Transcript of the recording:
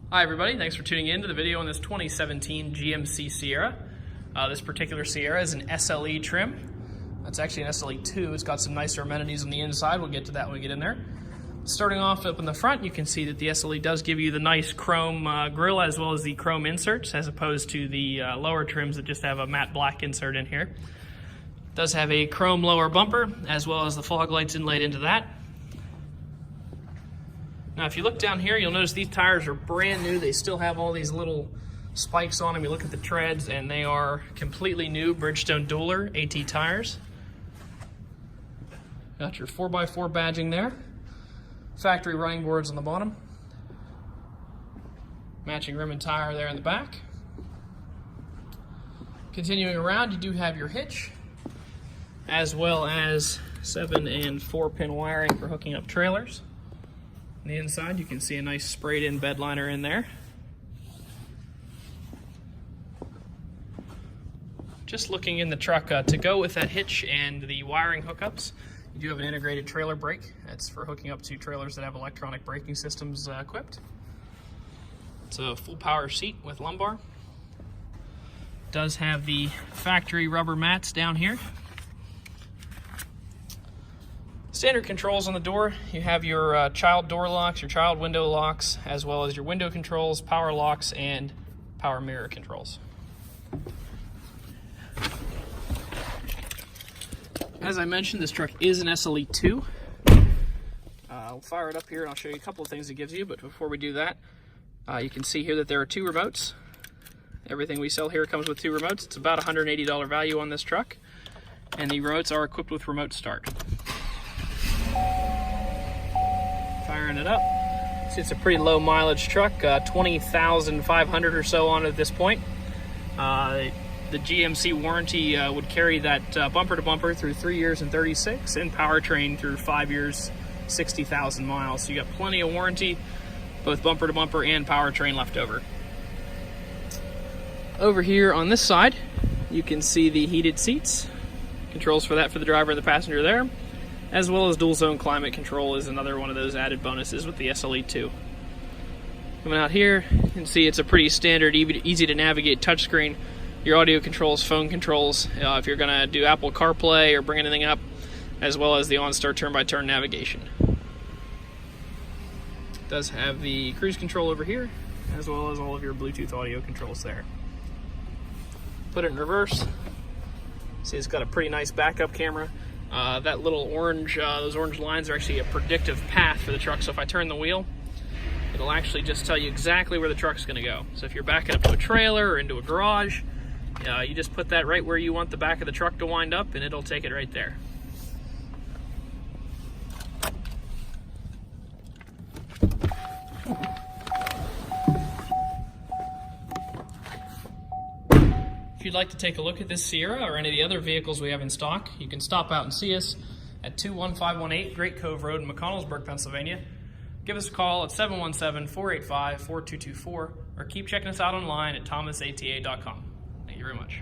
Hi everybody, thanks for tuning in to the video on this 2017 GMC Sierra. This particular Sierra is an SLE trim. It's actually an SLE 2. It's got some nicer amenities on the inside. We'll get to that when we get in there. Starting off up in the front, you can see that the SLE does give you the nice chrome grille as well as the chrome inserts, as opposed to the lower trims that just have a matte black insert in here. It does have a chrome lower bumper as well as the fog lights inlaid into that. Now if you look down here, you'll notice these tires are brand new. They still have all these little spikes on them. You look at the treads and they are completely new Bridgestone Dueler AT tires. Got your 4x4 badging there. Factory running boards on the bottom. Matching rim and tire there in the back. Continuing around, you do have your hitch, as well as 7 and 4 pin wiring for hooking up trailers. On the inside, you can see a nice sprayed in bed liner in there. Just looking in the truck, to go with that hitch and the wiring hookups, you do have an integrated trailer brake. That's for hooking up to trailers that have electronic braking systems equipped. It's a full power seat with lumbar. Does have the factory rubber mats down here. Standard controls on the door. You have your child door locks, your child window locks, as well as your window controls, power locks, and power mirror controls. As I mentioned, this truck is an SLE 2. I'll fire it up here and I'll show you a couple of things it gives you, but before we do that, you can see here that there are 2 remotes. Everything we sell here comes with 2 remotes. It's about $180 value on this truck, and the remotes are equipped with remote start. Firing it up. See, it's a pretty low mileage truck, 20,500 or so on it at this point. The GMC warranty would carry that bumper to bumper through 3 years and 36, and powertrain through 5 years, 60,000 miles. So you got plenty of warranty, both bumper to bumper and powertrain left over. Over here on this side, you can see the heated seats. Controls for that for the driver and the passenger there, as well as dual zone climate control is another one of those added bonuses with the SLE 2. Coming out here, you can see it's a pretty standard, easy to navigate touchscreen. Your audio controls, phone controls, if you're going to do Apple CarPlay or bring anything up, as well as the OnStar turn-by-turn navigation. It does have the cruise control over here, as well as all of your Bluetooth audio controls there. Put it in reverse. See, it's got a pretty nice backup camera. That little orange, those orange lines are actually a predictive path for the truck. So if I turn the wheel, it'll actually just tell you exactly where the truck's going to go. So if you're backing up to a trailer or into a garage, you just put that right where you want the back of the truck to wind up, and it'll take it right there. If you'd like to take a look at this Sierra or any of the other vehicles we have in stock, you can stop out and see us at 21518 Great Cove Road in McConnellsburg, Pennsylvania. Give us a call at 717-485-4224, or keep checking us out online at thomasata.com. Thank you very much.